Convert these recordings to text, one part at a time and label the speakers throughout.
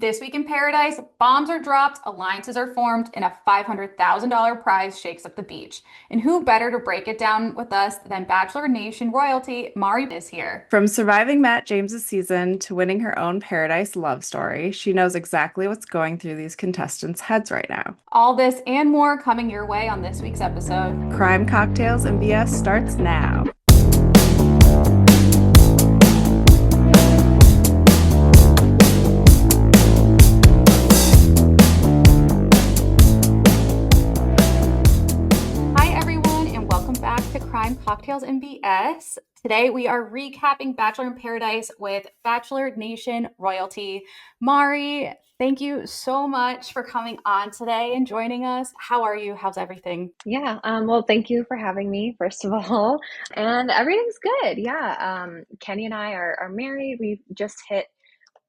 Speaker 1: This week in paradise, bombs are dropped, alliances are formed, and a $500,000 prize shakes up the beach. And who better to break it down with us than Bachelor Nation royalty, Mari is here.
Speaker 2: From surviving Matt James's season to winning her own paradise love story, she knows exactly what's going through these contestants' heads right now.
Speaker 1: All this and more coming your way on this week's episode.
Speaker 2: Crime Cocktails and BS starts now.
Speaker 1: Hi, everyone, and welcome back to Crime Cocktails and BS. Today, we are recapping Bachelor in Paradise with Bachelor Nation royalty. Mari, thank you so much for coming on today and joining us. How are you? How's everything?
Speaker 3: Well, thank you for having me, first of all. And everything's good. Kenny and I are married. We've just hit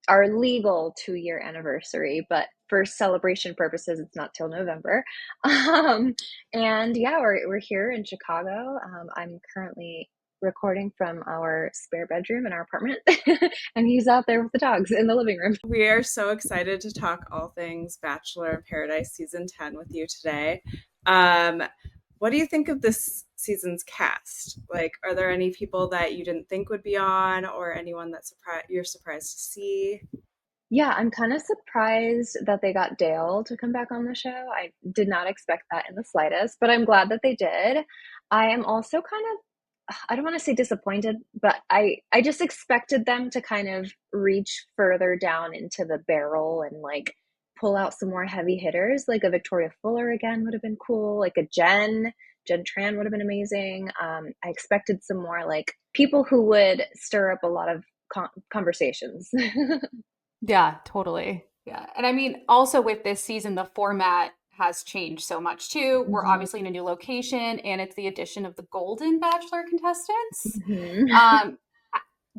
Speaker 3: our legal 2-year anniversary, but for celebration purposes, it's not till November. And yeah, we're here in Chicago. I'm currently recording from our spare bedroom in our apartment, and he's out there with the dogs in the living room.
Speaker 2: We are so excited to talk all things Bachelor in Paradise Season 10 with you today. Um, what do you think of this season's cast? Like, are there any people that you didn't think would be on or anyone that you're surprised to see?
Speaker 3: Yeah, I'm kind of surprised that they got Dale to come back on the show. I did not expect that in the slightest, but I'm glad that they did. I am also kind of, I don't want to say disappointed, but I just expected them to kind of reach further down into the barrel and like pull out some more heavy hitters. Like a Victoria Fuller again would have been cool. Like a Jen Tran would have been amazing. I expected some more like people who would stir up a lot of conversations.
Speaker 1: Yeah, totally. Yeah. And I mean, also with this season, the format has changed so much too. We're
Speaker 3: Mhm.
Speaker 1: obviously in a new location and it's the addition of the Golden Bachelor contestants.
Speaker 3: Mhm.
Speaker 1: Um,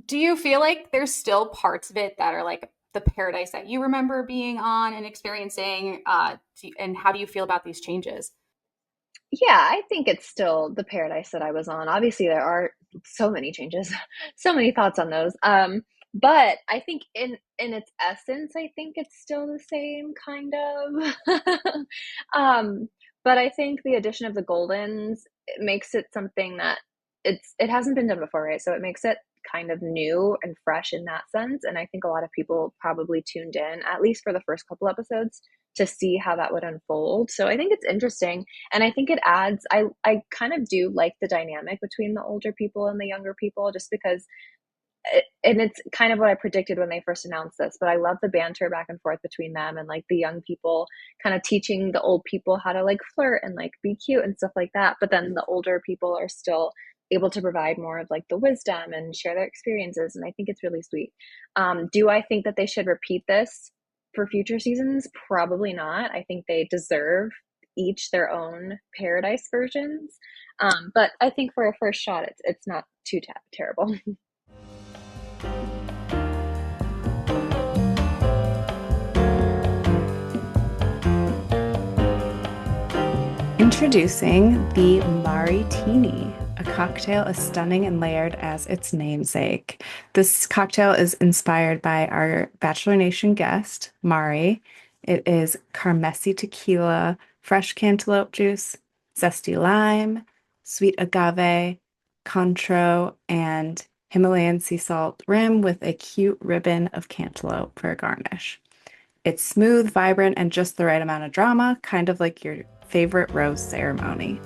Speaker 1: do you feel like there's still parts of it that are like the paradise that you remember being on and experiencing? And how do you feel about these changes?
Speaker 3: Yeah, I think it's still the paradise that I was on. Obviously, there are so many changes, so many thoughts on those. But I think in its essence, I think it's still the same kind of. um, but I think the addition of the Goldens, it makes it something that it hasn't been done before, right? So it makes it kind of new and fresh in that sense. And I think a lot of people probably tuned in, at least for the first couple episodes, to see how that would unfold. So I think it's interesting. And I think it adds, I kind of do like the dynamic between the older people and the younger people, just because and it's kind of what I predicted when they first announced this, but I love the banter back and forth between them and like the young people kind of teaching the old people how to like flirt and like be cute and stuff like that. But then the older people are still able to provide more of like the wisdom and share their experiences. And I think it's really sweet. Do I think that they should repeat this for future seasons? Probably not. I think they deserve each their own paradise versions. But I think for a first shot, it's not too terrible.
Speaker 2: Introducing the Maritini, a cocktail as stunning and layered as its namesake. This cocktail is inspired by our Bachelor Nation guest, Mari. It is Carmesi tequila, fresh cantaloupe juice, zesty lime, sweet agave, Cointreau, and Himalayan sea salt rim with a cute ribbon of cantaloupe for a garnish. It's smooth, vibrant, and just the right amount of drama, kind of like your favorite rose ceremony.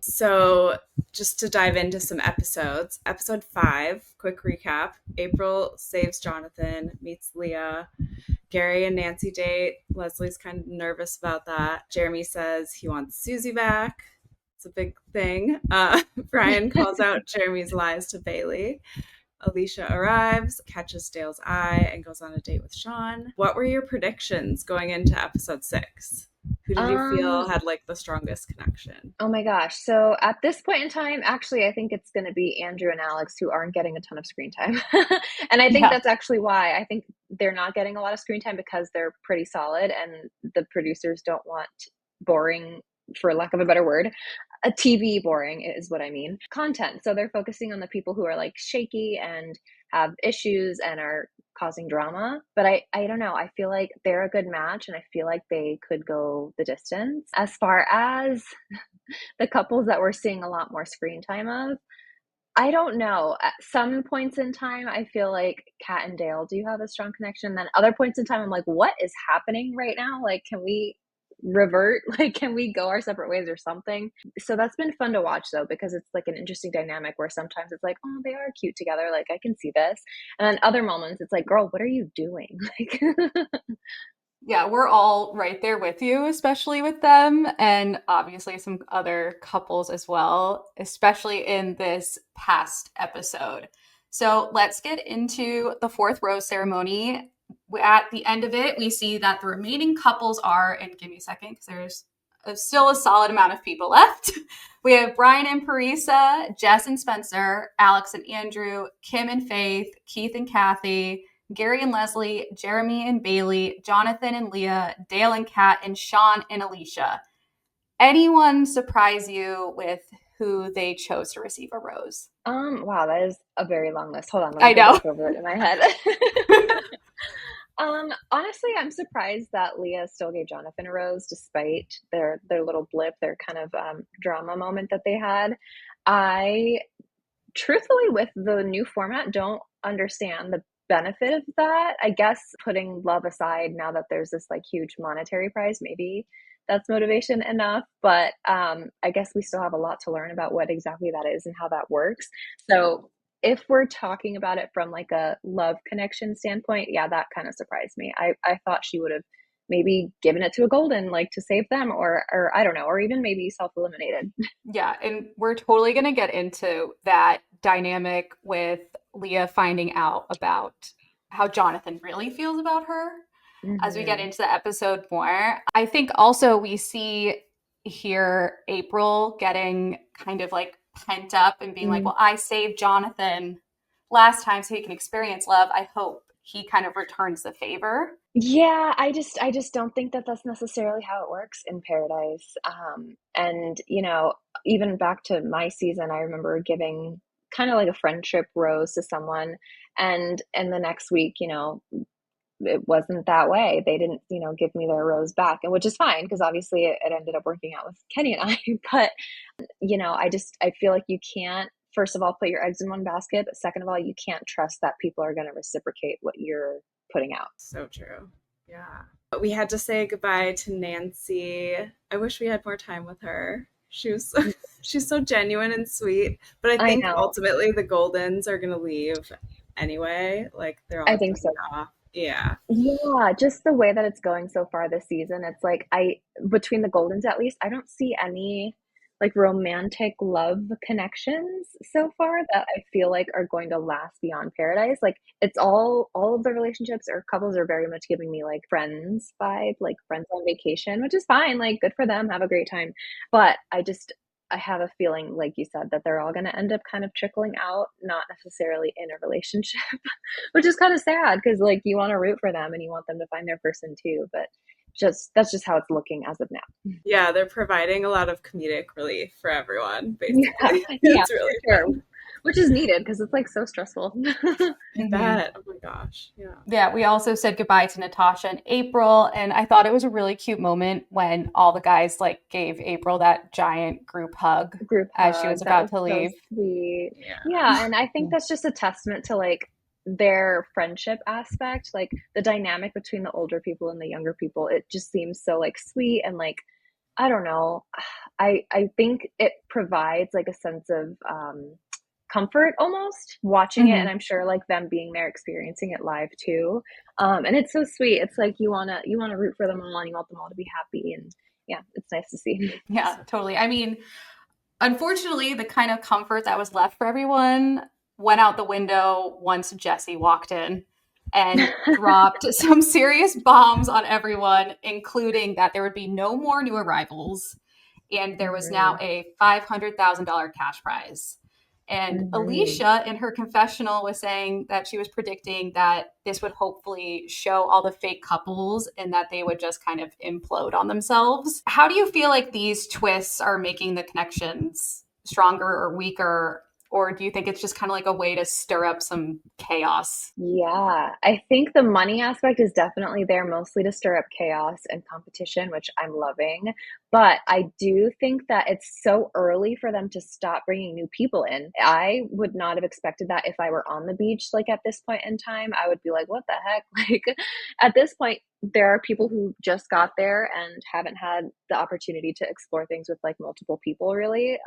Speaker 2: So, just to dive into some episodes, episode 5, quick recap. April saves Jonathan, meets Leah. Gary and Nancy date. Leslie's kind of nervous about that. Jeremy says he wants Susie back. It's a big thing. Brian calls out Jeremy's lies to Bailey. Alicia arrives, catches Dale's eye, and goes on a date with Sean. What were your predictions going into episode 6? Who did you feel
Speaker 3: Um,
Speaker 2: had like the strongest connection?
Speaker 3: oh my gosh. So at this point in time, actually, I think it's going to be Andrew and Alex who aren't getting a ton of screen time. And I think
Speaker 1: Yeah.
Speaker 3: that's actually why I think they're not getting a lot of screen time because they're pretty solid and the producers don't want boring, for lack of a better word. a TV boring is what I mean. Content. So they're focusing on the people who are like shaky and have issues and are causing drama. But I don't know. I feel like they're a good match and I feel like they could go the distance. As far as the couples that we're seeing a lot more screen time of, I don't know. At some points in time, I feel like Kat and Dale do have a strong connection. Then other points in time, I'm like, what is happening right now? Like, can we revert? Like, can we go our separate ways or something? So that's been fun to watch though, because it's like an interesting dynamic where sometimes it's like, oh, they are cute together. Like, I can see this. And then other moments, it's like, girl, what are you doing? Like,
Speaker 1: Yeah, we're all right there with you, especially with them, and obviously some other couples as well, especially in this past episode. So let's get into the fourth rose ceremony. At the end of it, we see that the remaining couples are, and give me a second because there's still a solid amount of people left. We have Brian and Parisa, Jess and Spencer, Alex and Andrew, Kim and Faith, Keith and Kathy, Gary and Leslie, Jeremy and Bailey, Jonathan and Leah, Dale and Kat, and Sean and Alicia. Anyone surprise you with who they chose to receive a rose?
Speaker 3: wow, that is a very long list. Hold on, let me
Speaker 1: I
Speaker 3: go
Speaker 1: know.
Speaker 3: back over it in my head. Honestly, I'm surprised that Leah still gave Jonathan a rose despite their little blip, their kind of drama moment that they had. I truthfully, with the new format, don't understand the benefit of that. I guess putting love aside, now that there's this like huge monetary prize, maybe that's motivation enough. But I guess we still have a lot to learn about what exactly that is and how that works. So if we're talking about it from like a love connection standpoint, yeah, that kind of surprised me. I thought she would have maybe given it to a golden, like to save them, or I don't know, or even maybe self-eliminated.
Speaker 1: Yeah, and we're totally going to get into that dynamic with Leah finding out about how Jonathan really feels about her as we get
Speaker 3: Hmm.
Speaker 1: into the episode more. I think also we see here April getting kind of like pent up and being like, well, I saved Jonathan last time so he can experience love. I hope he kind of returns the favor.
Speaker 3: Yeah, I just don't think that that's necessarily how it works in Paradise. And even back to my season, I remember giving kind of like a friendship rose to someone, and the next week, it wasn't that way. They didn't, give me their rose back, and which is fine because obviously it ended up working out with Kenny and I. But I feel like you can't. First of all, put your eggs in one basket, but second of all, you can't trust that people are going to reciprocate what you're putting out.
Speaker 2: So true. Yeah. But we had to say goodbye to Nancy. I wish we had more time with her. She was she's so genuine and sweet. But I
Speaker 3: I
Speaker 2: think
Speaker 3: know.
Speaker 2: ultimately the Goldens are gonna leave anyway. Like they're
Speaker 3: I
Speaker 2: all
Speaker 3: think so.
Speaker 2: taken off. Yeah.
Speaker 3: Yeah, just the way that it's going so far this season, it's like between the Goldens at least, I don't see any like romantic love connections so far that I feel like are going to last beyond Paradise. Like it's all of the relationships or couples are very much giving me like friends vibe, like friends on vacation, which is fine, like good for them, have a great time. But I have a feeling, like you said, that they're all going to end up kind of trickling out, not necessarily in a relationship. Which is kind of sad because like you want to root for them and you want them to find their person too, but just that's just how it's looking as of now.
Speaker 2: Yeah, they're providing a lot of comedic relief for everyone,
Speaker 3: Yeah,
Speaker 2: basically.
Speaker 3: yeah,
Speaker 2: It's
Speaker 3: for
Speaker 2: really
Speaker 3: sure.
Speaker 2: fun.
Speaker 3: Which is needed because it's like so stressful.
Speaker 2: I
Speaker 1: Mhm.
Speaker 2: bet. Oh my gosh. Yeah.
Speaker 1: Yeah, we also said goodbye to Natasha and April, and I thought it was a really cute moment when all the guys like gave April that giant group hug
Speaker 3: Group
Speaker 1: as she was
Speaker 3: hug. That
Speaker 1: about
Speaker 3: was
Speaker 1: to
Speaker 3: so
Speaker 1: leave.
Speaker 3: sweet.
Speaker 2: Yeah.
Speaker 3: Yeah, and I think that's just a testament to like their friendship aspect, like the dynamic between the older people and the younger people. It just seems so like sweet and like I don't know. I think it provides like a sense of comfort almost watching it, and
Speaker 1: Hmm.
Speaker 3: I'm sure like them being there experiencing it live too. And it's so sweet. It's like you wanna root for them all and you want them all to be happy, and yeah, it's nice to see.
Speaker 1: Yeah, totally. I mean, unfortunately, the kind of comfort that was left for everyone went out the window once Jesse walked in and dropped some serious bombs on everyone, including that there would be no more new arrivals and there was now
Speaker 3: Mhm.
Speaker 1: a $500,000 cash prize. And
Speaker 2: Mhm.
Speaker 1: Alicia, in her confessional, was saying that she was predicting that this would hopefully show all the fake couples and that they would just kind of implode on themselves. How do you feel like these twists are making the connections stronger or weaker? Or do you think it's just kind of like a way to stir up some chaos?
Speaker 3: Yeah, I think the money aspect is definitely there mostly to stir up chaos and competition, which I'm loving. But I do think that it's so early for them to stop bringing new people in. I would not have expected that if I were on the beach, like at this point in time. I would be like, what the heck? Like at this point, there are people who just got there and haven't had the opportunity to explore things with like multiple people really.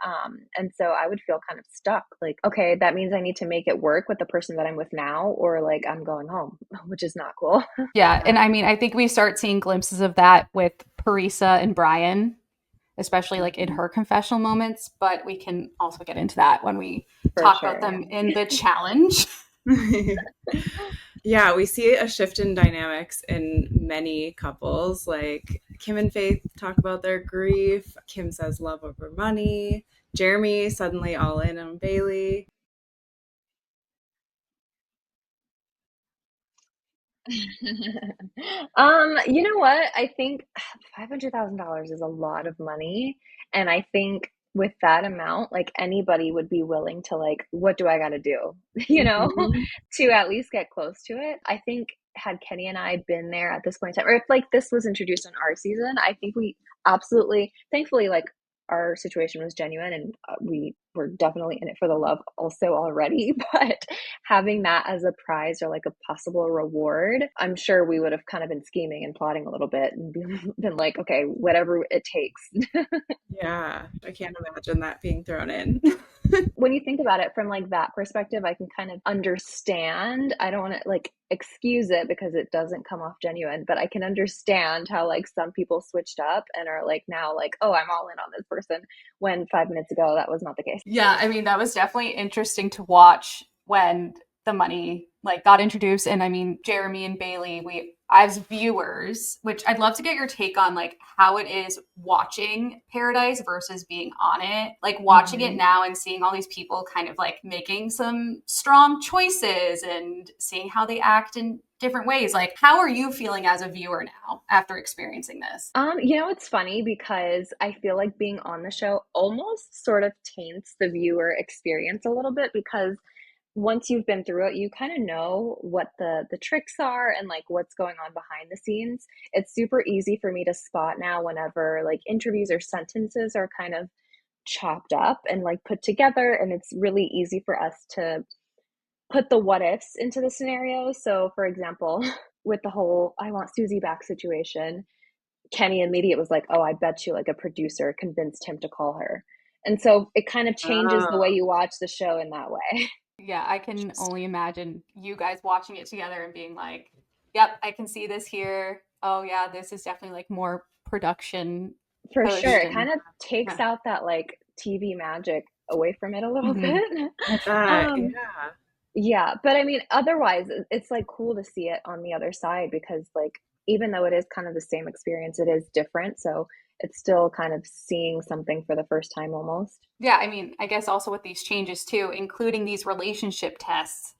Speaker 3: And so I would feel kind of stuck. Like, okay, that means I need to make it work with the person that I'm with now, or like I'm going home, which is not cool.
Speaker 1: Yeah. And I mean, I think we start seeing glimpses of that with Parisa and Brian, especially like in
Speaker 2: Mhm.
Speaker 1: her confessional moments. But we can also get into that when we
Speaker 3: For
Speaker 1: talk about
Speaker 3: sure.
Speaker 1: them in the challenge.
Speaker 2: Yeah, we see a shift in dynamics in many couples. Like Kim and Faith talk about their grief. Kim says love over money. Jeremy suddenly all in on Bailey.
Speaker 3: You know what? I think $500,000 is a lot of money, and I think with that amount, like anybody would be willing to like, what do I got to do,
Speaker 2: Mhm.
Speaker 3: to at least get close to it. I think had Kenny and I been there at this point in time, or if like this was introduced in our season, I think we absolutely, thankfully, like our situation was genuine and we were definitely in it for the love also already. But having that as a prize or like a possible reward, I'm sure we would have kind of been scheming and plotting a little bit and been like, okay, whatever it takes.
Speaker 2: Yeah, I can't imagine that being thrown in.
Speaker 3: When you think about it from like that perspective, I can kind of understand. I don't want to like excuse it because it doesn't come off genuine, but I can understand how like some people switched up and are like now like, oh, I'm all in on this person when 5 minutes ago that was not the case.
Speaker 1: Yeah, I mean, that was definitely interesting to watch when the money like got introduced. And I mean, Jeremy and Bailey, we as viewers, which I'd love to get your take on like how it is watching Paradise versus being on it. Like watching it
Speaker 2: Mhm.
Speaker 1: now and seeing all these people kind of like making some strong choices and seeing how they act in different ways. Like, how are you feeling as a viewer now after experiencing this?
Speaker 3: It's funny because I feel like being on the show almost sort of taints the viewer experience a little bit because once you've been through it, you kind of know what the tricks are and like what's going on behind the scenes. It's super easy for me to spot now whenever like interviews or sentences are kind of chopped up and like put together, and it's really easy for us to put the what ifs into the scenario. So, for example, with the whole I want Susie back situation, Kenny immediate was like, "Oh, I bet you like a producer convinced him to call her." And so it kind of changes the way
Speaker 2: Oh.
Speaker 3: you watch the show in that way.
Speaker 1: Yeah, I can only imagine you guys watching it together and being like, yep, I can see this here. Oh, yeah, this is definitely like more production
Speaker 3: For sure.
Speaker 1: pushed.
Speaker 3: It
Speaker 1: And
Speaker 3: kind of takes
Speaker 1: yeah.
Speaker 3: out that like TV magic away from it a little
Speaker 1: Hmm.
Speaker 3: bit.
Speaker 2: I bet.
Speaker 3: Um,
Speaker 2: Yeah.
Speaker 3: yeah, but I mean, otherwise, it's like cool to see it on the other side because like even though it is kind of the same experience, it is different. So it's still kind of seeing something for the first time almost.
Speaker 1: Yeah, I mean, I guess also with these changes too, including these relationship tests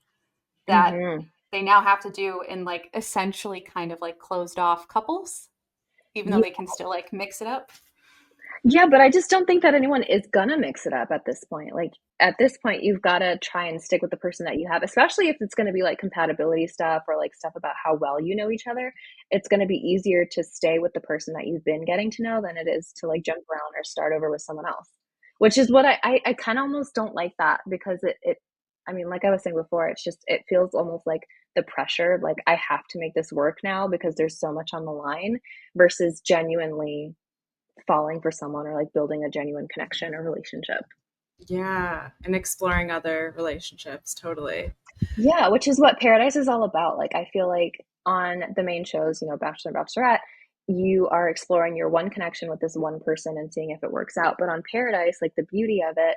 Speaker 1: that
Speaker 3: Hmm.
Speaker 1: they now have to do in like essentially kind of like closed off couples, even though they can still like mix it up.
Speaker 3: Yeah, but I just don't think that anyone is gonna mix it up at this point. Like at this point, you've got to try and stick with the person that you have, especially if it's going to be like compatibility stuff or like stuff about how well you know each other. It's going to be easier to stay with the person that you've been getting to know than it is to like jump around or start over with someone else. Which is what I kind of almost don't like that because I mean, like I was saying before, it's just it feels almost like the pressure, like I have to make this work now because there's so much on the line versus genuinely falling for someone or like building a genuine connection or relationship.
Speaker 2: Yeah. And exploring other relationships. Totally.
Speaker 3: Yeah, which is what Paradise is all about. Like I feel like on the main shows, Bachelor and Bachelorette, you are exploring your one connection with this one person and seeing if it works out. But on Paradise, like the beauty of it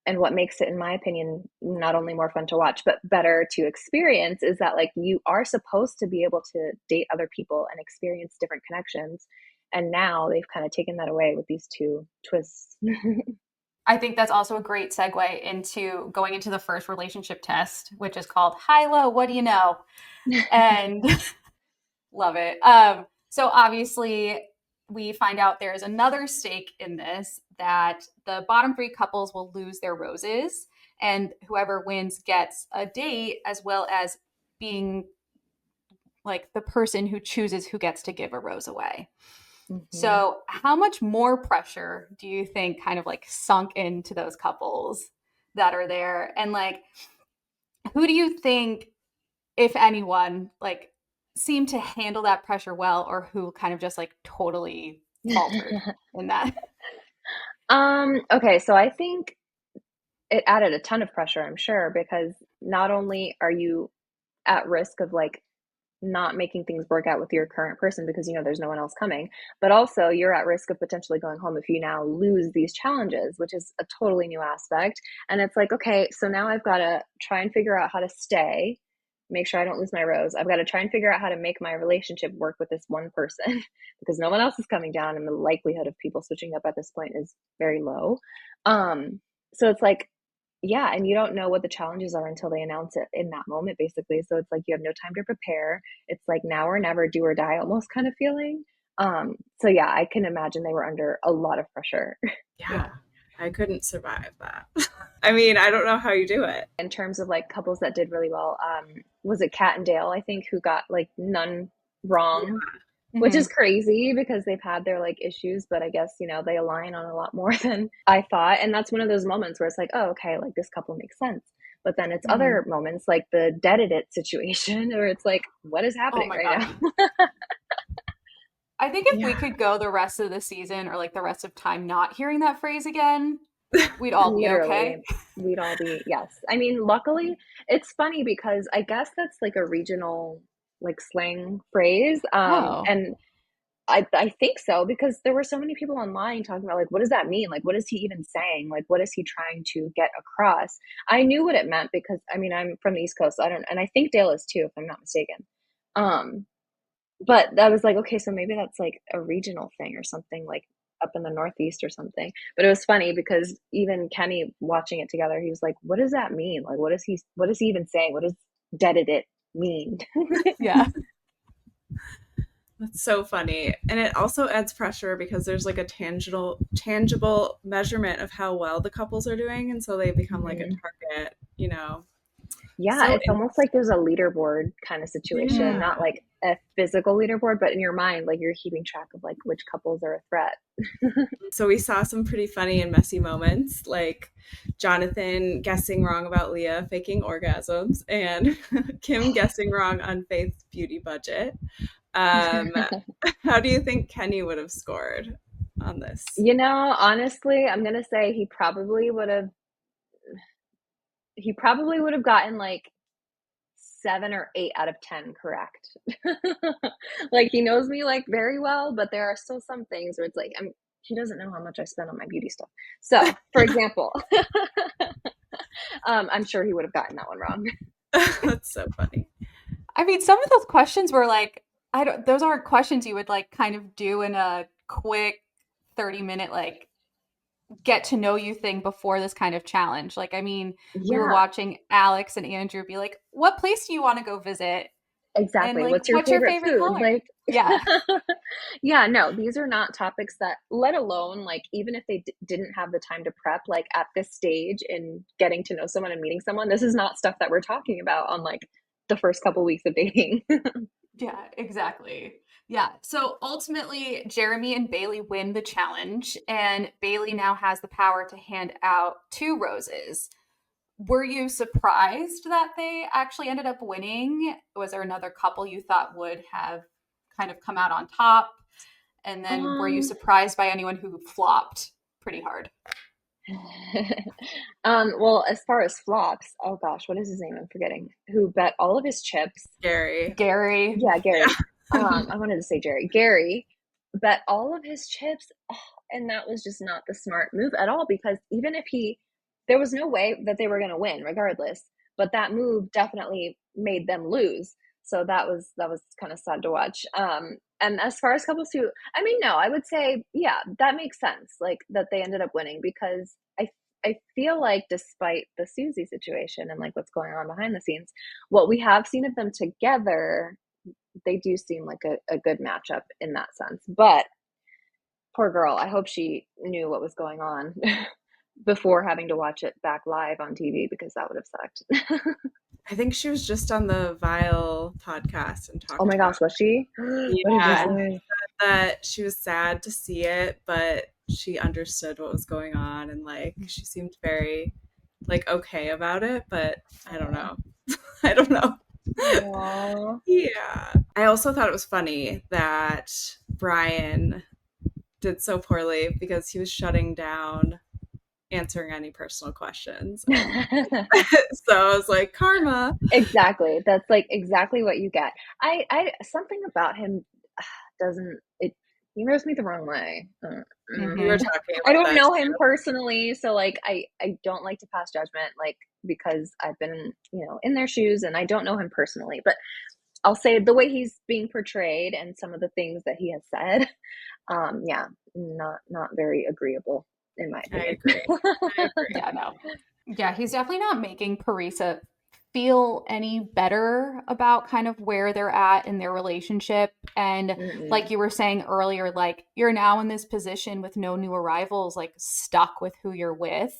Speaker 3: and what makes it, in my opinion, not only more fun to watch, but better to experience is that like you are supposed to be able to date other people and experience different connections. And now they've kind of taken that away with these two twists.
Speaker 1: I think that's also a great segue into going into the first relationship test, which is called High Low, What Do You Know? And love it. So obviously, we find out there's another stake in this that the bottom three couples will lose their roses, and whoever wins gets a date as well as being like the person who chooses who gets to give a rose away.
Speaker 3: Hmm.
Speaker 1: So, how much more pressure do you think kind of like sunk into those couples that are there? And like, who do you think, if anyone, like seemed to handle that pressure well, or who kind of just like totally faltered in that?
Speaker 3: Okay, so I think it added a ton of pressure, I'm sure, because not only are you at risk of like not making things work out with your current person because you know there's no one else coming, but also you're at risk of potentially going home if you now lose these challenges, which is a totally new aspect. And it's like, okay, so now I've got to try and figure out how to stay, make sure I don't lose my rose. I've got to try and figure out how to make my relationship work with this one person because no one else is coming down and the likelihood of people switching up at this point is very low. So it's like, yeah, and you don't know what the challenges are until they announce it in that moment, basically. So it's like you have no time to prepare. It's like now or never, do or die almost kind of feeling. So yeah, I can imagine they were under a lot of pressure.
Speaker 2: Yeah, I couldn't survive that. I mean, I don't know how you do it.
Speaker 3: In terms of like couples that did really well, was it Kat and Dale, I think, who got like none wrong, which is
Speaker 1: Mm-hmm.
Speaker 3: crazy because they've had their like issues, but I guess, you know, they align on a lot more than I thought. And that's one of those moments where it's like, oh, okay, like this couple makes sense. But then it's
Speaker 1: Mm-hmm.
Speaker 3: other moments like the deaded it situation where it's like, what is
Speaker 1: Oh
Speaker 3: happening
Speaker 1: my
Speaker 3: right
Speaker 1: God.
Speaker 3: now?
Speaker 1: I think if we
Speaker 2: Yeah.
Speaker 1: could go the rest of the season or like the rest of time not hearing that phrase again, we'd all be okay.
Speaker 3: Literally, we'd all be, yes. I mean, luckily, it's funny because I guess that's like a regional like slang phrase.
Speaker 1: Oh,
Speaker 3: And I think so because there were so many people online talking about like what does that mean? Like what is he even saying? Like what is he trying to get across? I knew what it meant because I mean I'm from the East Coast, so I don't, and I think Dale is too, if I'm not mistaken. Um, but I was like, okay, so maybe that's like a regional thing or something like up in the Northeast or something. But it was funny because even Kenny watching it together, he was like, what does that mean? Like what is he even saying? What does deaded it mean?
Speaker 1: yeah.
Speaker 2: That's so funny. And it also adds pressure because there's like a tangible measurement of how well the couples are doing and so they become like a
Speaker 3: Mhm.
Speaker 2: target, you know.
Speaker 3: Yeah,
Speaker 2: So
Speaker 3: it's almost like there's a leaderboard kind of situation,
Speaker 1: Mm.
Speaker 3: not
Speaker 2: yeah.
Speaker 3: like a physical leaderboard, but in your mind, like you're keeping track of like which couples are a threat.
Speaker 2: So we saw some pretty funny and messy moments like Jonathan guessing wrong about Leah faking orgasms and Kim guessing wrong on Faith's beauty budget. Um, how do you think Kenny would have scored on this?
Speaker 3: You know, honestly, I'm gonna say he probably would have gotten like 7 or 8 out of 10 correct. Like he knows me like very well, but there are still some things where it's like he doesn't know how much I spend on my beauty stuff. So, for example, I'm sure he would have gotten that one wrong.
Speaker 2: That's so funny.
Speaker 1: I mean, some of those questions were like, I don't, those aren't questions you would like kind of do in a quick 30-minute, like, get to know you thing before this kind of challenge. Like, I mean, we were
Speaker 3: Yeah,
Speaker 1: watching Alex and Andrew be like, what place do you want to go visit? And
Speaker 3: exactly.
Speaker 1: like,
Speaker 3: What's your
Speaker 1: what's your
Speaker 3: favorite
Speaker 1: favorite
Speaker 3: food?
Speaker 1: color?
Speaker 3: Like,
Speaker 1: Yeah.
Speaker 3: yeah, no, these are not topics that, let alone, like, even if they didn't have the time to prep, like, at this stage in getting to know someone and meeting someone, this is not stuff that we're talking about on, like, the first couple weeks of dating.
Speaker 1: Yeah, exactly. Yeah. So ultimately, Jeremy and Bailey win the challenge, and Bailey now has the power to hand out two roses. Were you surprised that they actually ended up winning? Was there another couple you thought would have kind of come out on top? And then were you
Speaker 3: Um,
Speaker 1: surprised by anyone who flopped pretty hard?
Speaker 3: well, as far as flops, oh gosh, what is his name? I'm forgetting. Who bet all of his chips.
Speaker 2: Gary.
Speaker 1: Gary.
Speaker 3: Yeah, Gary.
Speaker 2: Yeah.
Speaker 3: I wanted to say Jerry. Gary bet all of his chips, oh, and that was just not the smart move at all because even if there was no way that they were going to win regardless, but that move definitely made them lose. So that was kind of sad to watch. And as far as couples who, I mean, no, I would say, yeah, that makes sense. Like that they ended up winning because I feel like despite the Susie situation and like what's going on behind the scenes, what we have seen of them together, they do seem like a good matchup in that sense. But poor girl, I hope she knew what was going on before having to watch it back live on TV because that would have sucked.
Speaker 2: I think she was just on the Vile podcast and
Speaker 3: Oh
Speaker 2: talked
Speaker 3: my
Speaker 2: about
Speaker 3: gosh, was she? What did she
Speaker 2: yeah, and
Speaker 1: Yeah.
Speaker 3: say?
Speaker 2: that she was sad to see it, but she understood what was going on and like she seemed very like okay about it, but I don't
Speaker 3: Oh,
Speaker 2: know. I don't know.
Speaker 3: aw.
Speaker 2: Yeah. I also thought it was funny that Brian did so poorly because he was shutting down answering any personal questions. And so I was like, karma.
Speaker 3: Exactly. That's like exactly what you get. I something about him doesn't it he rubs me the wrong way.
Speaker 2: We were
Speaker 1: Hmm.
Speaker 2: talking
Speaker 3: I
Speaker 2: about
Speaker 3: don't
Speaker 2: that
Speaker 3: know him
Speaker 2: too.
Speaker 3: personally, so like I don't like to pass judgment like because I've been, in their shoes and I don't know him personally, but I'll say the way he's being portrayed and some of the things that he has said, yeah, not very agreeable in my
Speaker 2: I
Speaker 3: opinion.
Speaker 2: agree. I agree.
Speaker 1: Yeah, no. Yeah, he's definitely not making Parisa feel any better about kind of where they're at in their relationship. And like
Speaker 3: Mm-mm.
Speaker 1: you were saying earlier, like you're now in this position with no new arrivals, like stuck with who you're with.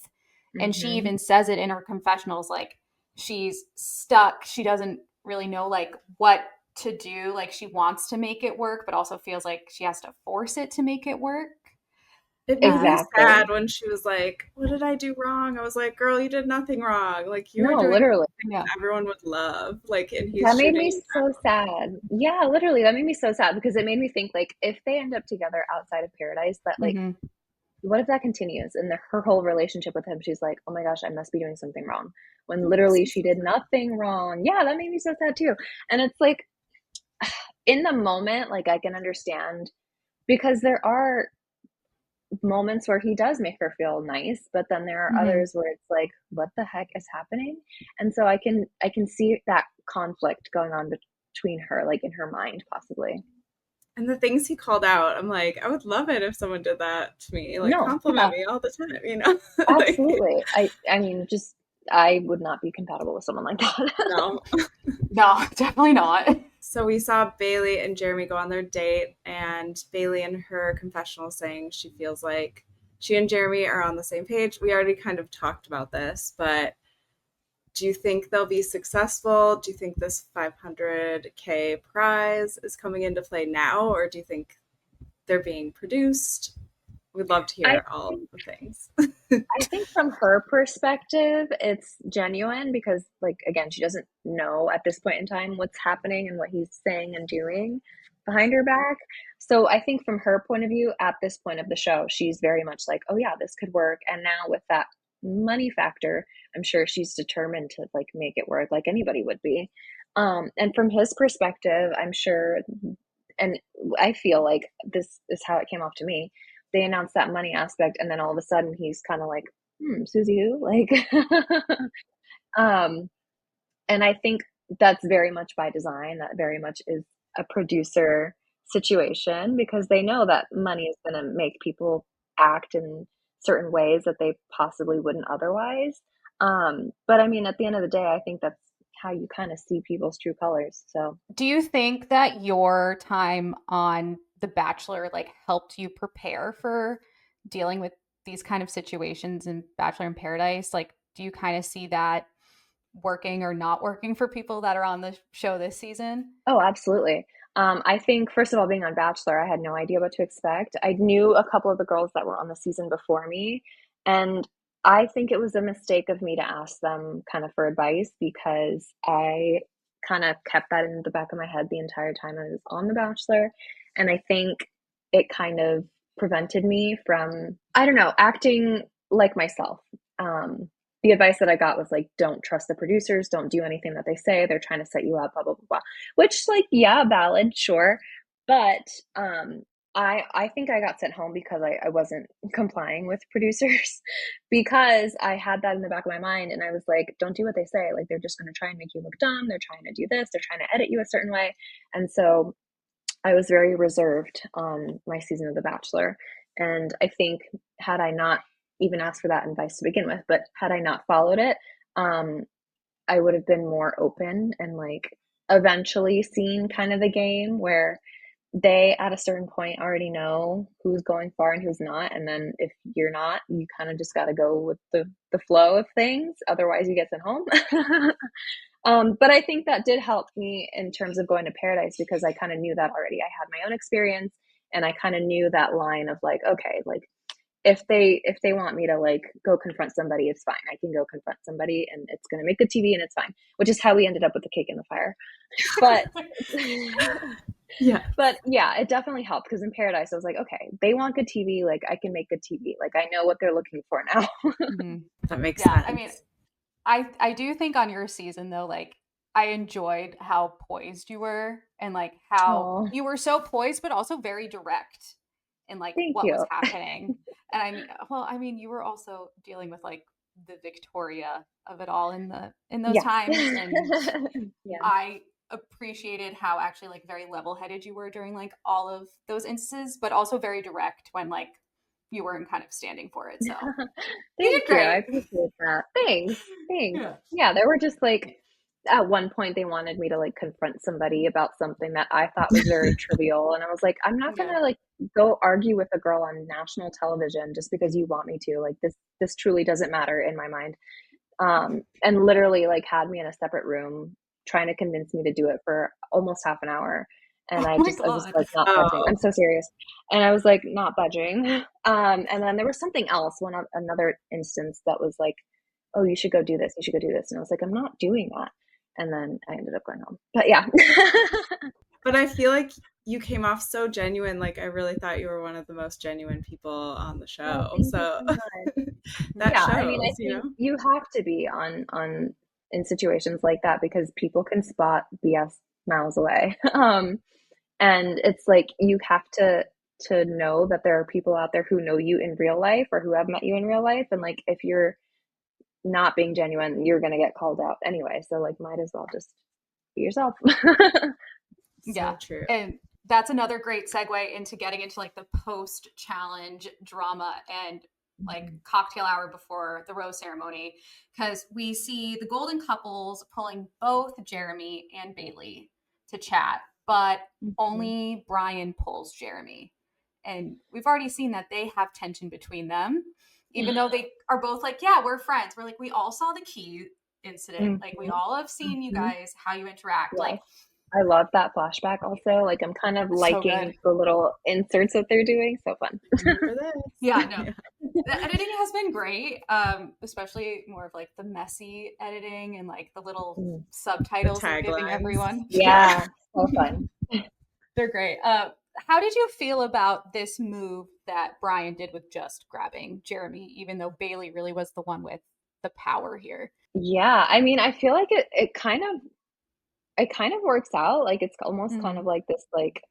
Speaker 1: And she
Speaker 3: Mhm.
Speaker 1: even says it in her confessionals, like she's stuck. She doesn't really know like what to do. Like she wants to make it work, but also feels like she has to force it to make it work.
Speaker 2: It made me sad
Speaker 3: Exactly.
Speaker 2: when she was like, what did I do wrong? I was like, girl, you did nothing wrong. Like, you were
Speaker 3: No,
Speaker 2: doing
Speaker 3: literally.
Speaker 2: things
Speaker 1: Yeah.
Speaker 2: everyone would love. Like, and he's
Speaker 3: That made
Speaker 2: shooting
Speaker 3: me
Speaker 2: you
Speaker 3: so sad. Yeah, literally, that made me so sad because it made me think like if they end up together outside of paradise, that like
Speaker 1: Hmm.
Speaker 3: what if that continues and her whole relationship with him, she's like, oh my gosh, I must be doing something wrong. When
Speaker 2: That makes
Speaker 3: literally
Speaker 2: me
Speaker 3: she
Speaker 2: so
Speaker 3: did
Speaker 2: sad.
Speaker 3: nothing wrong. Yeah, that made me so sad too. And it's like in the moment, like I can understand because there are moments where he does make her feel nice, but then there are
Speaker 1: Hmm.
Speaker 3: others where it's like, what the heck is happening? And so I can see that conflict going on between her, like in her mind, possibly.
Speaker 2: And the things he called out, I'm like, I would love it if someone did that to me. Like,
Speaker 3: No,
Speaker 2: compliment
Speaker 1: Yeah.
Speaker 2: me all the time, you know? Like,
Speaker 3: absolutely. I mean, just I would not be compatible with someone like that.
Speaker 2: no.
Speaker 1: No, definitely not.
Speaker 2: So we saw Bailey and Jeremy go on their date, and Bailey in her confessional saying she feels like she and Jeremy are on the same page. We already kind of talked about this, but do you think they'll be successful? Do you think this 500K prize is coming into play now, or do you think they're being produced? We'd love to
Speaker 3: I
Speaker 2: hear all
Speaker 3: think
Speaker 2: the things.
Speaker 3: I think from her perspective, it's genuine because, like, again, she doesn't know at this point in time what's happening and what he's saying and doing behind her back. So I think from her point of view, at this point of the show, she's very much like, oh yeah, this could work. And now with that money factor, I'm sure she's determined to like make it work like anybody would be. And from his perspective, I'm sure, and I feel like this is how it came off to me. They announced that money aspect, and then all of a sudden he's kind of like, Susie who? Like, um, and I think that's very much by design. That very much is a producer situation because they know that money is going to make people act in certain ways that they possibly wouldn't otherwise. But I mean, at the end of the day, I think that's how you kind of see people's true colors. So,
Speaker 1: Do you think that your time on The Bachelor like helped you prepare for dealing with these kind of situations in Bachelor in Paradise? Like, do you kind of see that working or not working for people that are on the show this season?
Speaker 3: oh, absolutely. I think, first of all, being on Bachelor, I had no idea what to expect. I knew a couple of the girls that were on the season before me, and I think it was a mistake of me to ask them kind of for advice because I kind of kept that in the back of my head the entire time I was on The Bachelor. And I think it kind of prevented me from, I don't know, acting like myself. Um, the advice that I got was like, don't trust the producers, don't do anything that they say. They're trying to set you up, blah, blah, blah, blah. Which, like, yeah, valid, sure. But I think I got sent home because I wasn't complying with producers because I had that in the back of my mind and I was like, don't do what they say. Like they're just gonna try and make you look dumb. They're trying to do this, they're trying to edit you a certain way. And so I was very reserved on my season of The Bachelor. And I think had I not even asked for that advice to begin with, but had I not followed it, um, I would have been more open and like eventually seen kind of the game where they at a certain point already know who's going far and who's not. And then if you're not, you kind of just got to go with the flow of things. Otherwise, you get sent home. But I think that did help me in terms of going to Paradise because I kind of knew that already. I had my own experience and I kind of knew that line of like, okay, like if they want me to like go confront somebody, it's fine. I can go confront somebody and it's gonna make good TV and it's fine. Which is how we ended up with the cake in the fire. But
Speaker 2: Yeah.
Speaker 3: but yeah, it definitely helped because in Paradise I was like, okay, they want good TV, like I can make good TV. Like I know what they're looking for now.
Speaker 1: Hmm.
Speaker 2: That makes
Speaker 1: Yeah, I mean,
Speaker 2: sense.
Speaker 1: I do think on your season though, like I enjoyed how poised you were and like how
Speaker 3: Oh,
Speaker 1: you were so poised but also very direct in like
Speaker 3: thank
Speaker 1: what was
Speaker 3: you.
Speaker 1: happening. And I mean, well, I mean, you were also dealing with like the Victoria of it all in those
Speaker 3: Yes.
Speaker 1: times, and
Speaker 3: Yeah.
Speaker 1: I appreciated how actually like very level-headed you were during like all of those instances, but also very direct when like you weren't kind of standing for it. So you
Speaker 3: Thank
Speaker 1: did
Speaker 3: you. I
Speaker 1: great.
Speaker 3: appreciate that. Thanks. Thanks.
Speaker 1: Yeah.
Speaker 3: Yeah, there were just like at one point they wanted me to like confront somebody about something that I thought was very trivial and I was like, I'm not going
Speaker 1: Yeah.
Speaker 3: to like go argue with a girl on national television just because you want me to. Like this truly doesn't matter in my mind. And literally like had me in a separate room trying to convince me to do it for almost half an hour. And
Speaker 1: Oh
Speaker 3: I
Speaker 1: my
Speaker 3: just, I was
Speaker 1: God.
Speaker 3: like not budging.
Speaker 2: Oh,
Speaker 3: I'm so serious. And I was like not budging. And then there was something else, another instance that was like, oh, you should go do this. You should go do this. And I was like, I'm not doing that. And then I ended up going home. But yeah.
Speaker 2: but I feel like you came off so genuine. Like I really thought you were one of the most genuine people on the
Speaker 3: Oh,
Speaker 2: show.
Speaker 3: thank you
Speaker 2: So
Speaker 3: so much.
Speaker 2: that
Speaker 3: Yeah, I mean, I
Speaker 2: shows, you
Speaker 3: think
Speaker 2: know?
Speaker 3: you have to be on in situations like that because people can spot BS miles away. And it's like you have to know that there are people out there who know you in real life or who have met you in real life, and like if you're not being genuine, you're gonna get called out anyway. So like, might as well just be yourself.
Speaker 1: Yeah.
Speaker 2: So true.
Speaker 1: And that's another great segue into getting into like the post challenge drama and like cocktail hour before the rose ceremony because we see the golden couples pulling both Jeremy and Bailey to chat, but
Speaker 3: Mhm.
Speaker 1: only Brian pulls Jeremy. And we've already seen that they have tension between them, even though they are both like, yeah, we're friends. We're like, we all saw the key incident.
Speaker 3: Mhm.
Speaker 1: Like, we all have seen you
Speaker 3: Mhm.
Speaker 1: guys, how you interact.
Speaker 3: Yes.
Speaker 1: Like,
Speaker 3: I love that flashback also. Like I'm kind of
Speaker 1: so good.
Speaker 3: liking the little inserts that they're doing. So fun.
Speaker 2: Here for
Speaker 1: Yeah,
Speaker 2: this.
Speaker 1: no.
Speaker 2: Yeah.
Speaker 1: The editing has been great, especially more of like the messy editing and like the little
Speaker 3: Mm.
Speaker 2: The
Speaker 1: subtitles they're giving
Speaker 2: taglines.
Speaker 1: everyone. Yeah,
Speaker 3: Yeah, so fun.
Speaker 1: they're great. How did you feel about this move that Brian did with just grabbing Jeremy, even though Bailey really was the one with the power here?
Speaker 3: Yeah, I mean, I feel like it kind of works out. Like it's almost kind
Speaker 1: Mm-hmm.
Speaker 3: of like this like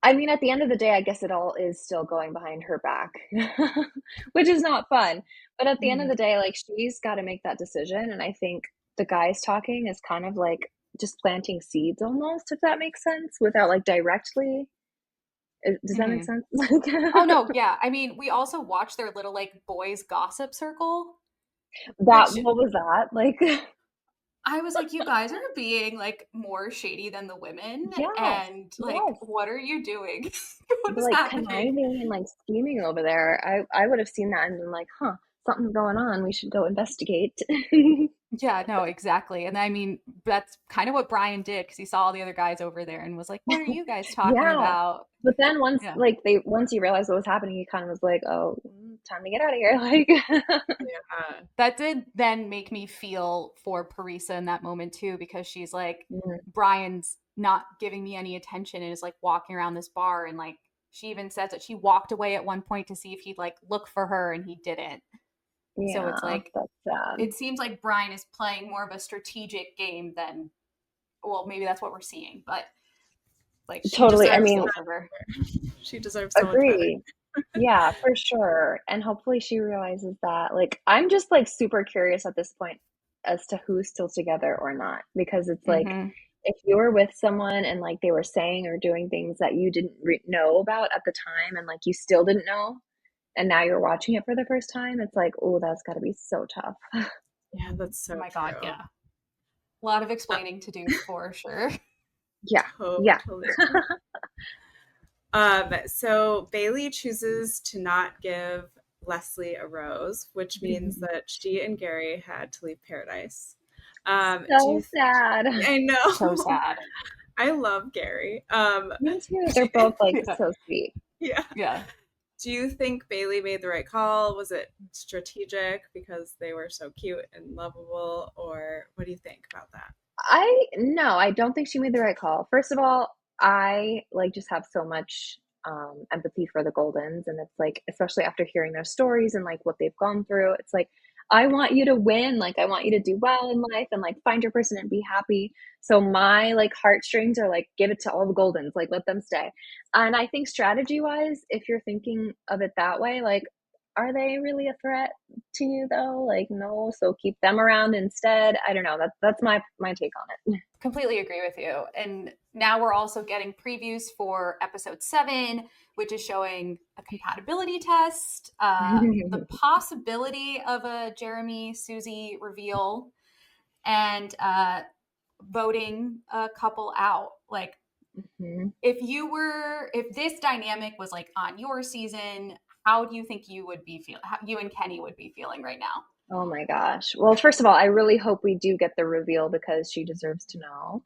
Speaker 3: I mean, at the end of the day, I guess it all is still going behind her back, which is not fun. But at the end of
Speaker 1: Mm-hmm.
Speaker 3: the day, like she's got to make that decision. And I think the guys talking is kind of like just planting seeds almost, if that makes sense, without like directly. Does that make
Speaker 1: Mm-hmm.
Speaker 3: sense?
Speaker 1: Oh no, yeah. I mean, we also watched their little like boys gossip circle,
Speaker 3: That,
Speaker 1: which
Speaker 3: what was that? Like,
Speaker 1: I was like, you guys are being like more shady than the women,
Speaker 3: yes,
Speaker 1: and like,
Speaker 3: yes.
Speaker 1: what are you doing? What is
Speaker 3: Like
Speaker 1: happening?
Speaker 3: conniving and like scheming over there. I would have seen that and been like, huh, something's going on. We should go investigate.
Speaker 1: Yeah, no, exactly. And I mean, that's kind of what Brian did because he saw all the other guys over there and was like, what are you guys talking
Speaker 3: Yeah.
Speaker 1: about?
Speaker 3: But then
Speaker 1: Yeah.
Speaker 3: once he realized what was happening, he kind of was like, "Oh, time to get out of here." Like,
Speaker 2: Yeah.
Speaker 1: That did then make me feel for Parisa in that moment too, because she's like,
Speaker 3: mm,
Speaker 1: Brian's not giving me any attention and is like walking around this bar. And like, she even says that she walked away at one point to see if he'd like look for her and he didn't. So it's
Speaker 3: yeah,
Speaker 1: like,
Speaker 3: that's sad.
Speaker 1: it seems like Brian is playing more of a strategic game than, well, maybe that's what we're seeing, but like she
Speaker 3: Totally. I
Speaker 1: deserves
Speaker 3: mean,
Speaker 1: both of her.
Speaker 2: She deserves so much better.
Speaker 3: agree. Yeah, for sure. And hopefully she realizes that. Like, I'm just like super curious at this point as to who's still together or not because it's like
Speaker 1: Mm-hmm.
Speaker 3: if you were with someone and like they were saying or doing things that you didn't know about at the time and like you still didn't know and now you're watching it for the first time, it's like, oh, that's got to be so tough.
Speaker 4: Yeah, that's
Speaker 1: Oh
Speaker 4: so
Speaker 1: my God,
Speaker 4: true.
Speaker 1: yeah. A lot of
Speaker 4: Uh,
Speaker 1: explaining to do for sure.
Speaker 3: Yeah. Yeah.
Speaker 4: totally. So Bailey chooses to not give Leslie a rose, which means that she and Gary had to leave paradise. Do
Speaker 3: So
Speaker 4: you
Speaker 3: sad.
Speaker 4: I
Speaker 1: So
Speaker 4: know.
Speaker 1: sad.
Speaker 4: I love Gary.
Speaker 3: Me too.
Speaker 4: Do,
Speaker 3: They're both like
Speaker 1: Yeah.
Speaker 3: so sweet.
Speaker 4: yeah.
Speaker 1: Yeah.
Speaker 4: Do you think Bailey made the right call? Was it strategic because they were so cute and lovable, or what do you think about that?
Speaker 3: I no, I don't think she made the right call. First of all, I like just have so much empathy for the Goldens, and it's like, especially after hearing their stories and like what they've gone through, it's like I want you to win. Like I want you to do well in life and like find your person and be happy. So my like heartstrings are like give it to all the Goldens, like let them stay. And I think strategy wise, if you're thinking of it that way, like are they really a threat to you though? Like no, so keep them around instead. I don't know. That's my take on
Speaker 1: Completely agree with you. And now we're also getting previews for episode 7, which is showing a compatibility test, the
Speaker 3: it.
Speaker 1: possibility of a Jeremy Susie reveal, and voting a couple out. Like,
Speaker 3: Mhm.
Speaker 1: if this dynamic was like on your season, how do you think you would be feel? How you and Kenny would be feeling right now?
Speaker 3: Oh my gosh. Well, first of all, I really hope we do get the reveal because she deserves to know.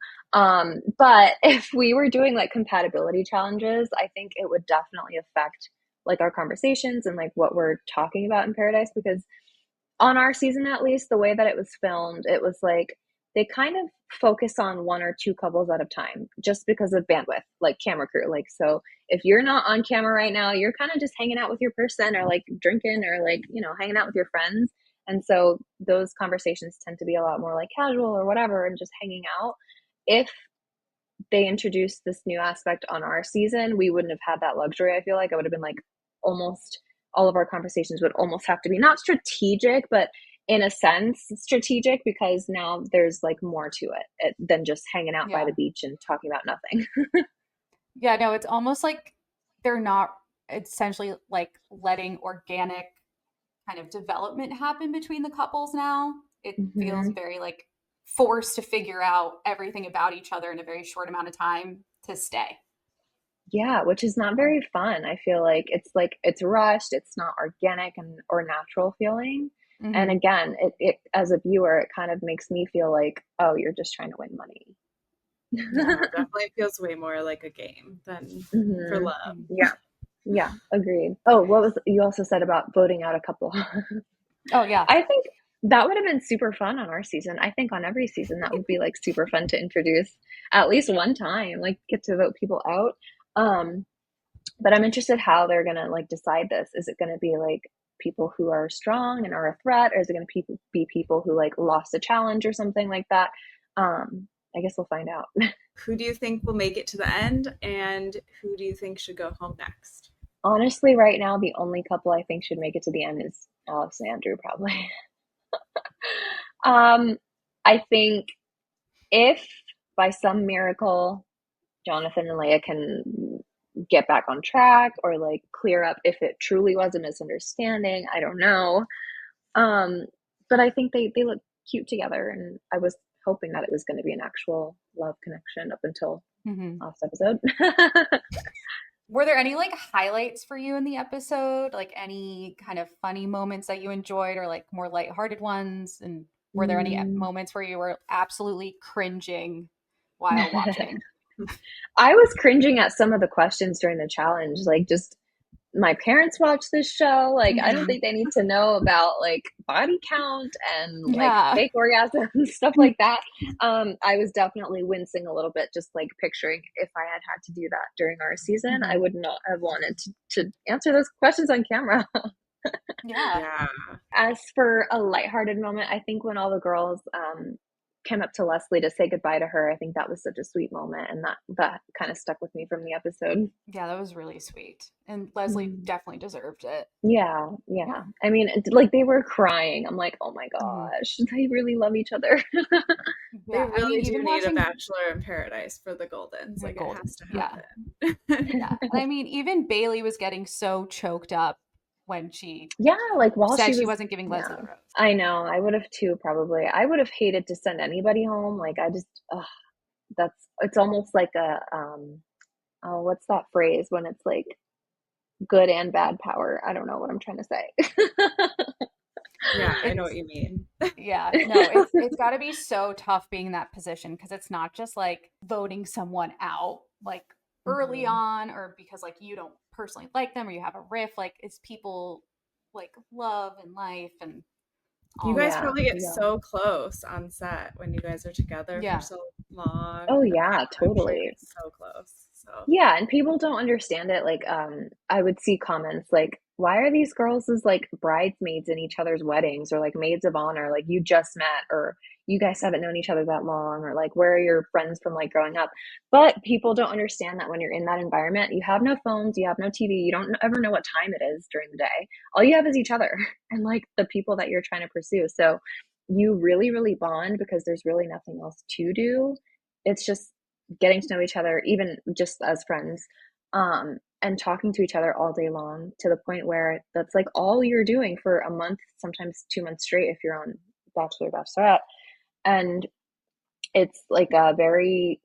Speaker 3: But if we were doing like compatibility challenges, I think it would definitely affect like our conversations and like what we're talking about in Paradise because on our season at least the way that it was filmed it was like they kind of focus on one or two couples at a time just because of bandwidth like camera crew like so if you're not on camera right now you're kind of just hanging out with your person or like drinking or like hanging out with your friends and so those conversations tend to be a lot more like casual or whatever and just hanging out if they introduced this new aspect on our season, we wouldn't have had that luxury. I feel like I would have been like almost all of our conversations would almost have to be not strategic, but in a sense strategic because now there's like more to it than just hanging out by
Speaker 1: Yeah.
Speaker 3: the beach and talking about nothing.
Speaker 1: Yeah, no, it's almost like they're not essentially like letting organic kind of development happen between the couples now. It feels
Speaker 3: Mm-hmm.
Speaker 1: very like forced to figure out everything about each other in a very short amount of time to stay.
Speaker 3: Yeah, which is not very fun. I feel like it's rushed, it's not organic and or natural feeling. And
Speaker 1: Hmm.
Speaker 3: again, it as a viewer, it kind of makes me feel like, oh, you're just trying to win money.
Speaker 1: Yeah.
Speaker 4: Yeah, definitely feels way more like a game than for
Speaker 3: Hmm.
Speaker 4: love.
Speaker 3: Yeah. Yeah, agreed. Oh, what was you also said about voting out a couple?
Speaker 1: Oh yeah.
Speaker 3: I think that would have been super fun on our season. I think on every season that would be like super fun to introduce at least one time, like get to vote people out. Um, but I'm interested how they're gonna like decide this. Is it gonna be like people who are strong and are a threat, or is it gonna be people who like lost a challenge or something like that? I guess we'll find out.
Speaker 4: Who do you think will make it to the end, and who do you think should go home next?
Speaker 3: Honestly, right now, the only couple I think should make it to the end is Alex and Andrew, probably. Um, I think if by some miracle Jonathan and Leia can get back on track or like clear up if it truly was a misunderstanding, I don't know. Um, but I think they look cute together, and I was hoping that it was going to be an actual love connection up until
Speaker 1: Hmm.
Speaker 3: last episode.
Speaker 1: Were there any like highlights for you in the episode? Like any kind of funny moments that you enjoyed or like more lighthearted ones? And were there any
Speaker 3: Mm.
Speaker 1: moments where you were absolutely cringing while watching?
Speaker 3: I was cringing at some of the questions during the challenge, like just my parents watch this show. Like, I don't
Speaker 1: Hmm.
Speaker 3: think they need to know about like body count and like
Speaker 1: Yeah.
Speaker 3: fake orgasms and stuff like that. I was definitely wincing a little bit, just like picturing if I had had to do that during our season, I
Speaker 1: Hmm.
Speaker 3: would not have wanted to answer those questions on camera.
Speaker 1: Yeah.
Speaker 4: Yeah.
Speaker 3: As for a lighthearted moment, I think when all the girls came up to Leslie to say goodbye to her. I think that was such a sweet moment, and that kind of stuck with me from the episode.
Speaker 1: Yeah, that was really sweet. And Leslie
Speaker 3: Mm.
Speaker 1: definitely deserved it.
Speaker 3: Yeah,
Speaker 1: Yeah.
Speaker 3: yeah. I mean, like they were crying. I'm like, oh my
Speaker 1: Mhm.
Speaker 3: gosh, they really love each other.
Speaker 4: They
Speaker 1: Yeah, I mean,
Speaker 4: really do
Speaker 1: even
Speaker 4: need a
Speaker 1: watching
Speaker 4: Bachelor in Paradise for the Goldens.
Speaker 1: the
Speaker 4: Like, it
Speaker 1: Golden,
Speaker 4: has to
Speaker 1: yeah,
Speaker 4: happen.
Speaker 1: yeah. And I mean, even Bailey was getting so choked up when she
Speaker 3: Yeah, like while
Speaker 1: said
Speaker 3: she
Speaker 1: she
Speaker 3: was,
Speaker 1: wasn't giving Leslie
Speaker 3: yeah,
Speaker 1: the rose.
Speaker 3: I know. I would have too, probably. I would have hated to send anybody home. Like I just, ugh, it's almost like a, oh, what's that phrase when it's like good and bad power? I don't know what I'm trying to say.
Speaker 4: Yeah, I know what
Speaker 1: It's
Speaker 4: you mean.
Speaker 1: Yeah, no, it's got to be so tough being in that position because it's not just like voting someone out like early
Speaker 3: Mhm.
Speaker 1: on or because like you don't personally like them or you have a riff. Like it's people like love and life and
Speaker 4: You
Speaker 1: all
Speaker 4: guys
Speaker 1: that.
Speaker 3: Yeah,
Speaker 4: probably get
Speaker 3: yeah.
Speaker 4: so close on set when you guys are together for
Speaker 1: Yeah,
Speaker 4: so long.
Speaker 3: Oh
Speaker 4: And
Speaker 3: yeah,
Speaker 4: I'm sure you
Speaker 3: totally.
Speaker 4: get so close. So,
Speaker 3: Yeah, and people don't understand it. Like, I would see comments like, "Why are these girls as like bridesmaids in each other's weddings, or like maids of honor? Like, you just met, or you guys haven't known each other that long, or like, where are your friends from like growing up?" But people don't understand that when you're in that environment, you have no phones, you have no TV, you don't ever know what time it is during the day. All you have is each other and like the people that you're trying to pursue. So you really, really bond because there's really nothing else to do. It's just getting to know each other, even just as friends, and talking to each other all day long to the point where that's like all you're doing for a month, sometimes 2 months straight if you're on Bachelor, Bachelorette. And it's like a very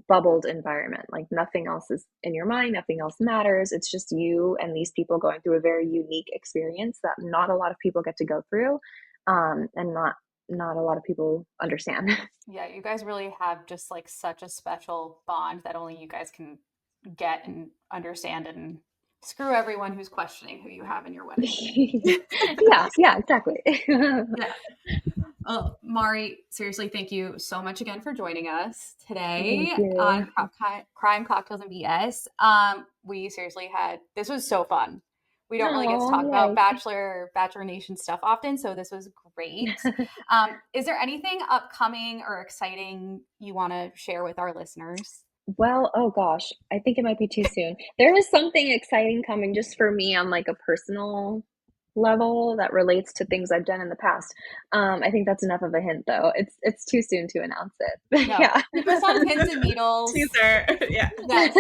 Speaker 3: bubbled environment. Like nothing else is in your mind, nothing else matters. It's just you and these people going through a very unique experience that not a lot of people get to go through, and not a lot of people understand.
Speaker 1: yeah, you guys really have just like such a special bond that only you guys can get and understand and screw everyone who's questioning who you have in your wedding.
Speaker 3: Yeah, yeah, exactly.
Speaker 1: Yeah. Oh, Mari, seriously, thank you so much again for joining us
Speaker 3: Thank
Speaker 1: today
Speaker 3: you.
Speaker 1: on Crime Cocktails and BS. We seriously had this was so fun. We don't really get to
Speaker 3: Oh,
Speaker 1: talk about
Speaker 3: yay.
Speaker 1: Bachelor Nation stuff often, so this was great. Is there anything upcoming or exciting you want to share with our listeners?
Speaker 3: Well, oh gosh, I think it might be too soon. There is something exciting coming just for me on like a personal level that relates to things I've done in the past. I think that's enough of a hint though. It's too soon to announce it. But
Speaker 1: No,
Speaker 3: yeah.
Speaker 1: keep us on pins and needles.
Speaker 4: teaser. Yeah.
Speaker 1: Yes,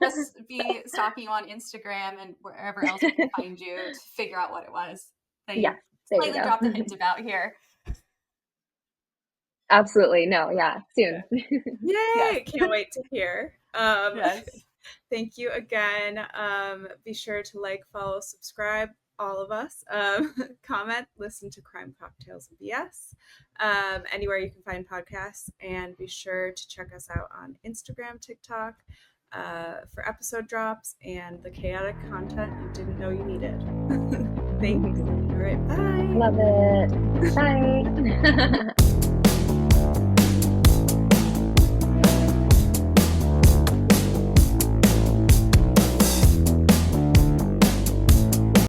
Speaker 1: just be stalking you on Instagram and wherever else we can find you to figure out what it was that
Speaker 3: Yeah,
Speaker 1: you
Speaker 3: there you
Speaker 1: slightly
Speaker 3: go.
Speaker 1: dropped a hint about here.
Speaker 3: Absolutely. No, yeah, soon.
Speaker 4: Okay.
Speaker 1: Yes,
Speaker 4: Yay! Can't wait to hear.
Speaker 1: yes.
Speaker 4: Thank you again. Be sure to like, follow, subscribe, all of us. Comment, listen to Crime Cocktails and BS anywhere you can find podcasts. And be sure to check us out on Instagram, TikTok for episode drops and the chaotic content you didn't know you needed. Thanks. All right, bye.
Speaker 3: Love it. Bye.